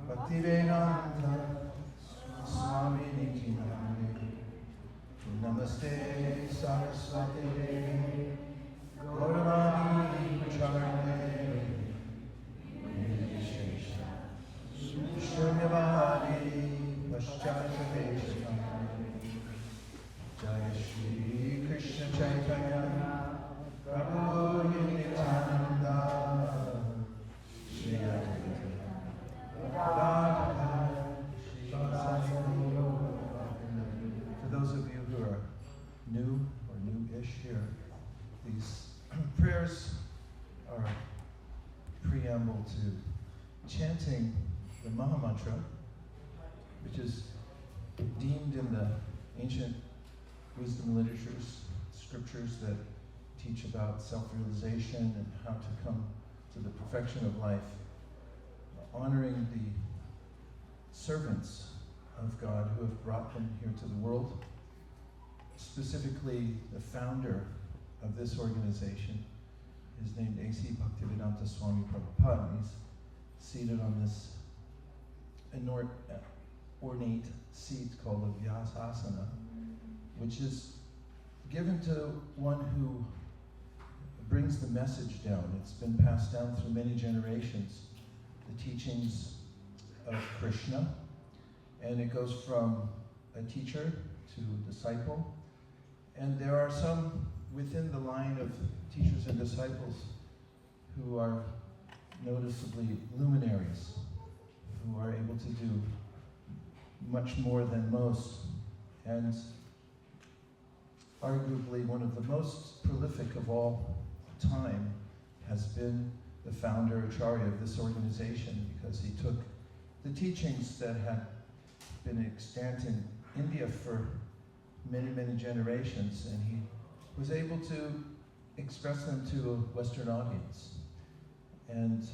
Bhaktivedanta Swami Nityanande Namaste Saraswati Devi Gauravani Pracharane Nirvishesha Shunyavadi Paschatavesham Jaya Shri Krishna Chaitanya Prabhu Nityananda Shri Advaita Radha For those of you who are new or new-ish here, these prayers are preamble to chanting the Mahamantra, which is deemed in the ancient wisdom literatures, scriptures that teach about self-realization and how to come to the perfection of life, honoring the servants of God who have brought them here to the world, specifically the founder of this organization is named A.C. Bhaktivedanta Swami Prabhupada. He's seated on this ornate seat called the Vaisesika, which is given to one who brings the message down. It's been passed down through many generations, the teachings of Krishna, and it goes from a teacher to a disciple. And there are some within the line of teachers and disciples who are noticeably luminaries, who are able to do much more than most. And arguably one of the most prolific of all time has been the founder Acharya of this organization, because he took the teachings that had been extant in India for many, many generations, and he was able to express them to a Western audience. And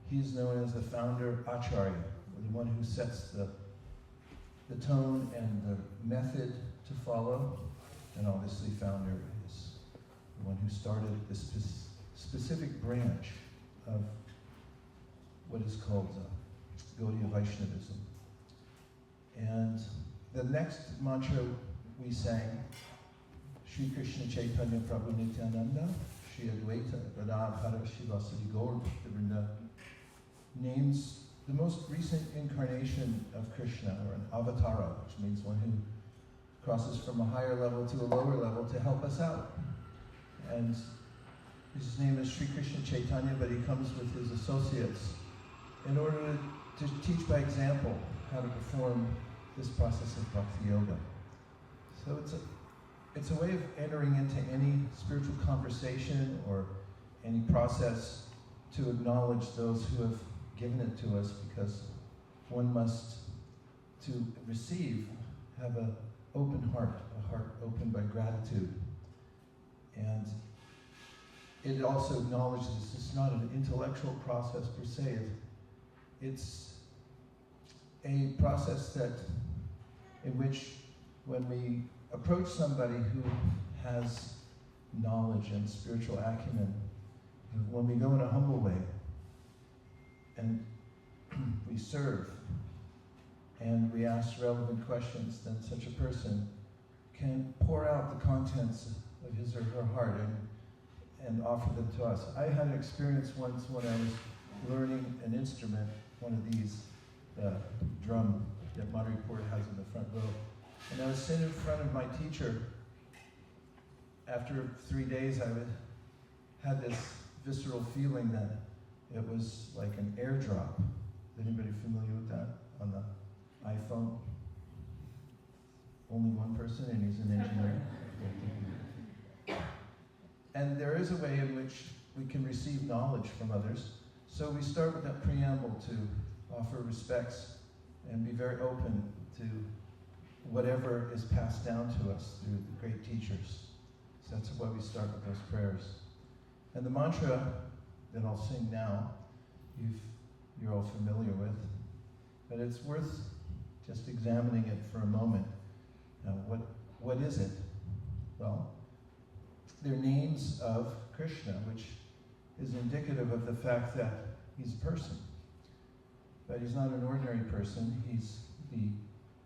he's known as the founder Acharya, the one who sets the tone and the method to follow, and obviously founder is the one who started this specific branch of what is called Gaudiya Vaishnavism. And the next mantra we sang, Shri Krishna Chaitanya Prabhu Nityananda, Shri Advaita Gadadhara Shivasadi Gaur Bhaktivinoda, names the most recent incarnation of Krishna, or an avatara, which means one who crosses from a higher level to a lower level to help us out. And his name is Shri Krishna Chaitanya, but he comes with his associates in order to teach by example how to perform this process of bhakti yoga. So it's a way of entering into any spiritual conversation or any process to acknowledge those who have given it to us, because one must, to receive, have an open heart, a heart opened by gratitude. And it also acknowledges it's not an intellectual process per se. It's a process in which when we approach somebody who has knowledge and spiritual acumen, when we go in a humble way and we serve and we ask relevant questions, then such a person can pour out the contents of his or her heart and offer them to us. I had an experience once when I was learning an instrument, one of these, the drum that Madhuripur has in the front row. And I was sitting in front of my teacher. After 3 days, I had this visceral feeling that it was like an airdrop. Is anybody familiar with that on the iPhone? Only one person, and he's an engineer. And there is a way in which we can receive knowledge from others. So we start with that preamble to offer respects and be very open to whatever is passed down to us through the great teachers. So that's why we start with those prayers. And the mantra that I'll sing now, you're all familiar with, but it's worth just examining it for a moment. Now, what is it? Well, they're names of Krishna, which is indicative of the fact that he's a person. but he's not an ordinary person. He's the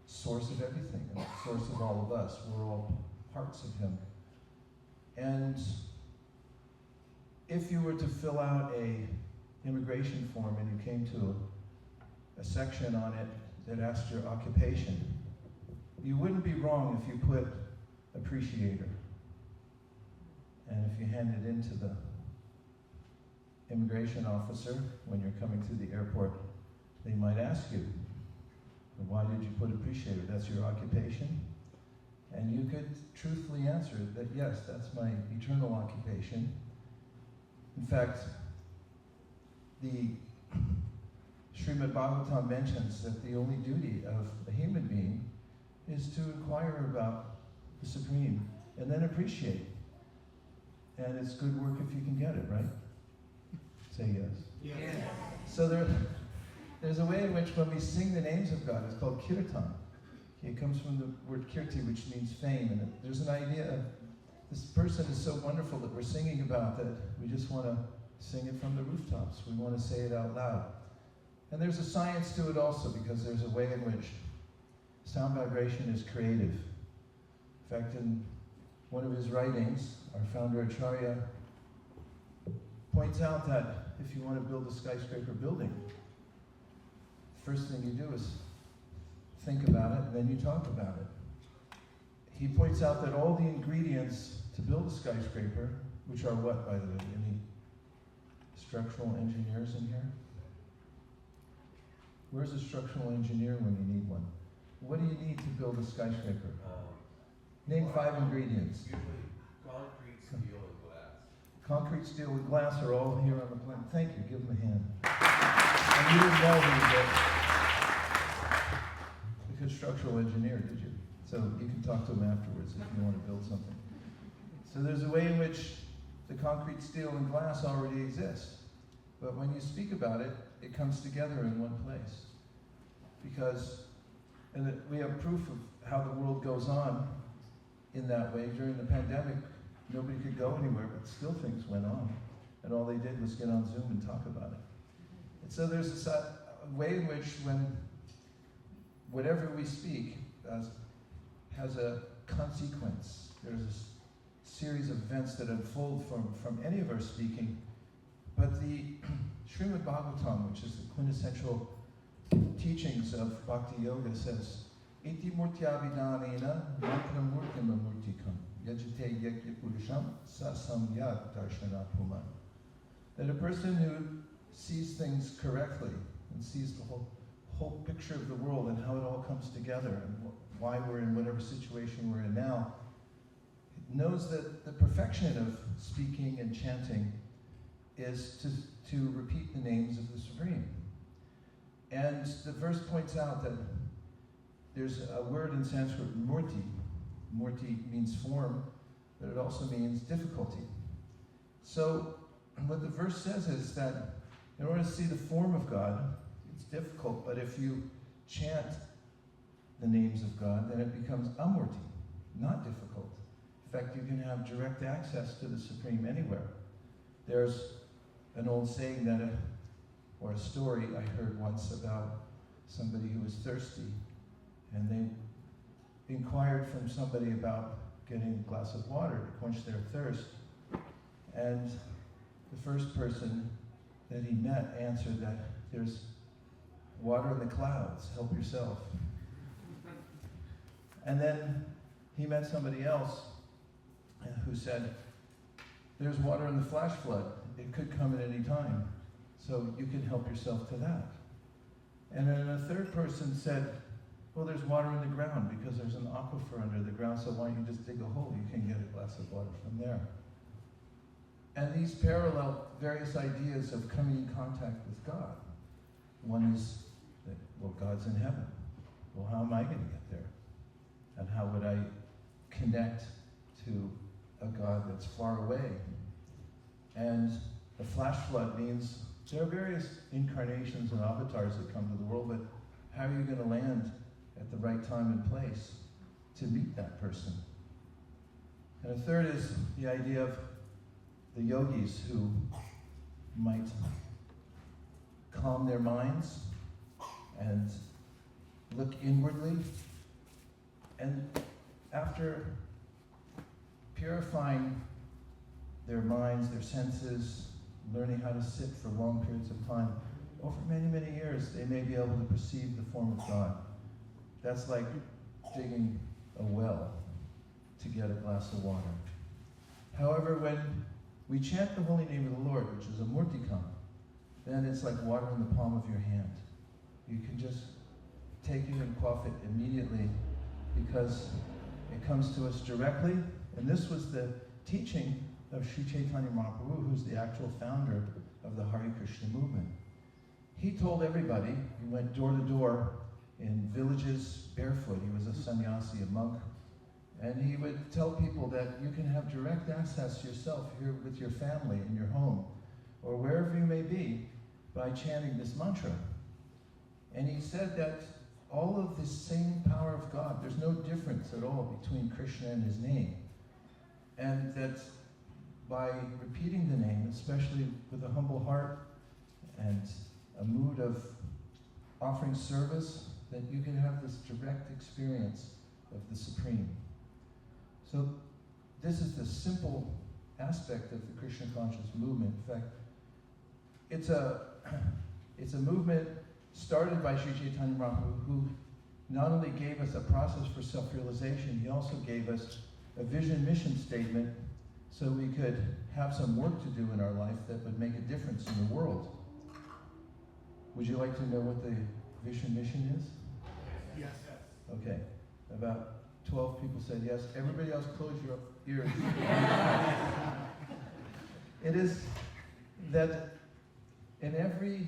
source of everything, and the source of all of us. We're all parts of him. And if you were to fill out a immigration form and you came to a section on it that asked your occupation, you wouldn't be wrong if you put appreciator. And if you hand it in to the immigration officer when you're coming through the airport, they might ask you, why did you put appreciator? That's your occupation? And you could truthfully answer that, yes, that's my eternal occupation. In fact, the Srimad Bhagavatam mentions that the only duty of a human being is to inquire about the Supreme and then appreciate. And it's good work if you can get it, right? Say yes. Yes. So there's a way in which when we sing the names of God, it's called Kirtan. It comes from the word kirti, which means fame. And there's an idea of this person is so wonderful that we're singing about that we just want to sing it from the rooftops. We want to say it out loud. And there's a science to it also, because there's a way in which sound vibration is creative. In fact, in one of his writings, our founder Acharya points out that if you want to build a skyscraper building, the first thing you do is think about it, and then you talk about it. He points out that all the ingredients to build a skyscraper, which are what, by the way? Any structural engineers in here? Where's a structural engineer when you need one? What do you need to build a skyscraper? Name 5 ingredients. Usually concrete, steel, and glass. Concrete, steel, and glass are all here on the planet. Thank you. Give them a hand. And you didn't know he was a good structural engineer, did you? So you can talk to him afterwards if you want to build something. So there's a way in which the concrete, steel, and glass already exist. But when you speak about it, it comes together in one place. Because and that we have proof of how the world goes on in that way. During the pandemic, nobody could go anywhere, but still things went on. And all they did was get on Zoom and talk about it. And so there's a way in which when whatever we speak has a consequence. There's a series of events that unfold from any of our speaking. But the Srimad Bhagavatam, which is the quintessential teachings of Bhakti Yoga, says, Iti murtyabhidanena mantramurtim amurtikam yajate yajya purusham sa samyad darshana puman. That a person who sees things correctly and sees the whole picture of the world and how it all comes together and why we're in whatever situation we're in now, knows that the perfection of speaking and chanting is to repeat the names of the Supreme. And the verse points out that there's a word in Sanskrit, murti. Murti means form, but it also means difficulty. So what the verse says is that in order to see the form of God, it's difficult, but if you chant the names of God, then it becomes amurti, not difficult. In fact, you can have direct access to the Supreme anywhere. There's an old saying or a story I heard once about somebody who was thirsty, and they inquired from somebody about getting a glass of water to quench their thirst. And the first person that he met answered that there's water in the clouds, help yourself. And then he met somebody else who said, there's water in the flash flood. It could come at any time. So you can help yourself to that. And then a third person said, well, there's water in the ground because there's an aquifer under the ground, so why don't you just dig a hole? You can get a glass of water from there. And these parallel various ideas of coming in contact with God. One is that, well, God's in heaven. Well, how am I going to get there? And how would I connect to a God that's far away? And the flash flood means there are various incarnations and avatars that come to the world, but how are you going to land at the right time and place to meet that person? And a third is the idea of the yogis who might calm their minds and look inwardly. And after purifying their minds, their senses, learning how to sit for long periods of time, over many, many years, they may be able to perceive the form of God. That's like digging a well to get a glass of water. However, when we chant the holy name of the Lord, which is a murtikam, then it's like water in the palm of your hand. You can just take it and quaff it immediately because it comes to us directly. And this was the teaching of Sri Chaitanya Mahaprabhu, who's the actual founder of the Hare Krishna movement. He told everybody, he went door to door in villages barefoot. He was a sannyasi, a monk. And he would tell people that you can have direct access yourself here with your family in your home or wherever you may be by chanting this mantra. And he said that all of this same power of God, there's no difference at all between Krishna and his name. And that by repeating the name, especially with a humble heart and a mood of offering service, that you can have this direct experience of the Supreme. So this is the simple aspect of the Krishna conscious movement. In fact, it's a movement started by Sri Chaitanya Mahaprabhu, who not only gave us a process for self-realization, he also gave us a vision mission statement so we could have some work to do in our life that would make a difference in the world. Would you like to know what the vision mission is? Yes. Okay. About 12 people said yes. Everybody else close your ears. It is that in every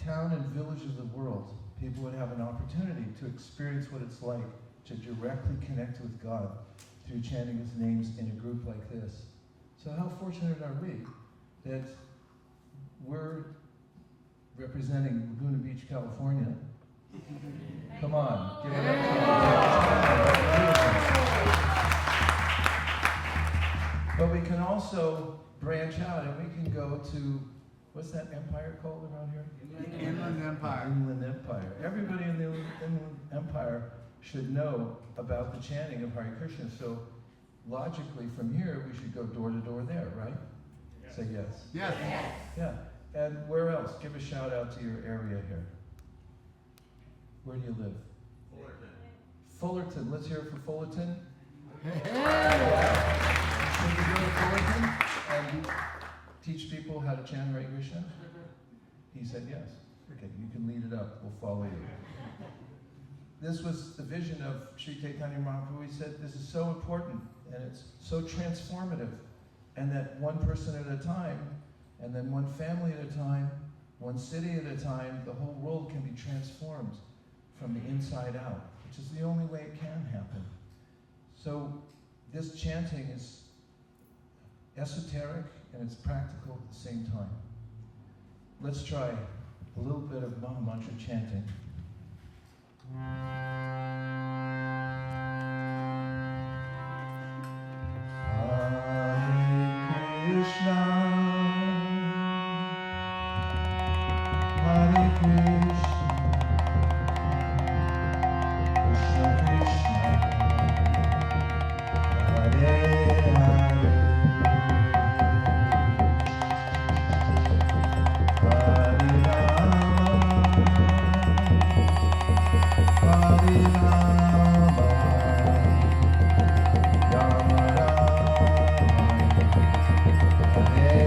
town and village of the world, people would have an opportunity to experience what it's like to directly connect with God through chanting his names in a group like this. So how fortunate are we that we're representing Laguna Beach, California. Come on, give it up. But we can also branch out and we can go to, what's that empire called around here? Inland Empire. Inland Empire. Everybody in the Inland Empire should know about the chanting of Hare Krishna. So logically from here, we should go door to door there, right? Yes. Say yes. Yes. Yeah. And where else? Give a shout out to your area here. Where do you live? Fullerton. Fullerton. Let's hear it for Fullerton. Hey. Should we go to Fullerton and teach people how to chant Hare Krishna? He said yes. Okay, you can lead it up. We'll follow you. This was the vision of Sri Chaitanya Mahaprabhu. He said this is so important and it's so transformative, and that one person at a time, and then one family at a time, one city at a time, the whole world can be transformed from the inside out, which is the only way it can happen. So this chanting is esoteric and it's practical at the same time. Let's try a little bit of Maha Mantra chanting. Hare Krishna, Hare Krishna, Krishna Krishna, Hare Hare, Hare Rama, Hare Rama, Rama Rama, Hare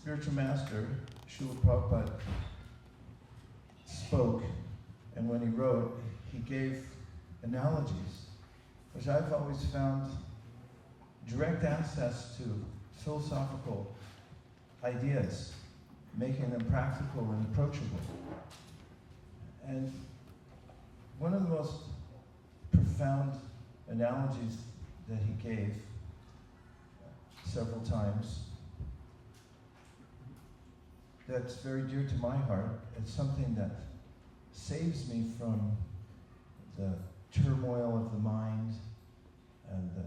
spiritual master, Srila Prabhupada, spoke, and when he wrote, he gave analogies, which I've always found direct access to philosophical ideas, making them practical and approachable. And one of the most profound analogies that he gave several times that's very dear to my heart, it's something that saves me from the turmoil of the mind and the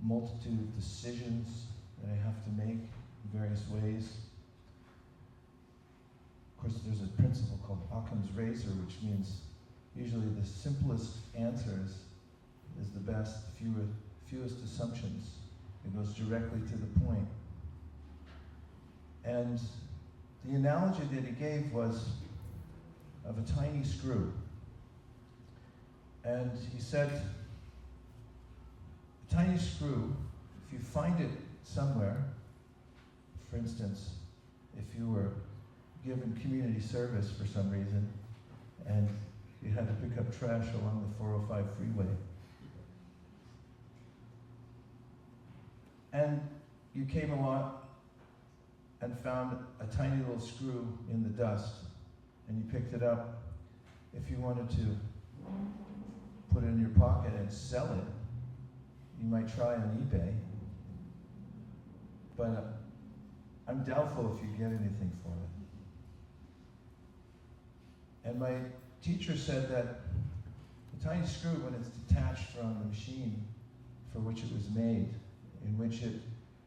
multitude of decisions that I have to make in various ways. Of course, there's a principle called Occam's razor, which means usually the simplest answers is the best, fewest assumptions. It goes directly to the point. And the analogy that he gave was of a tiny screw. And he said, a tiny screw, if you find it somewhere, for instance, if you were given community service for some reason, and you had to pick up trash along the 405 freeway, and you came along and found a tiny little screw in the dust, and you picked it up. If you wanted to put it in your pocket and sell it, you might try on eBay, but I'm doubtful if you get anything for it. And my teacher said that the tiny screw, when it's detached from the machine for which it was made, in which it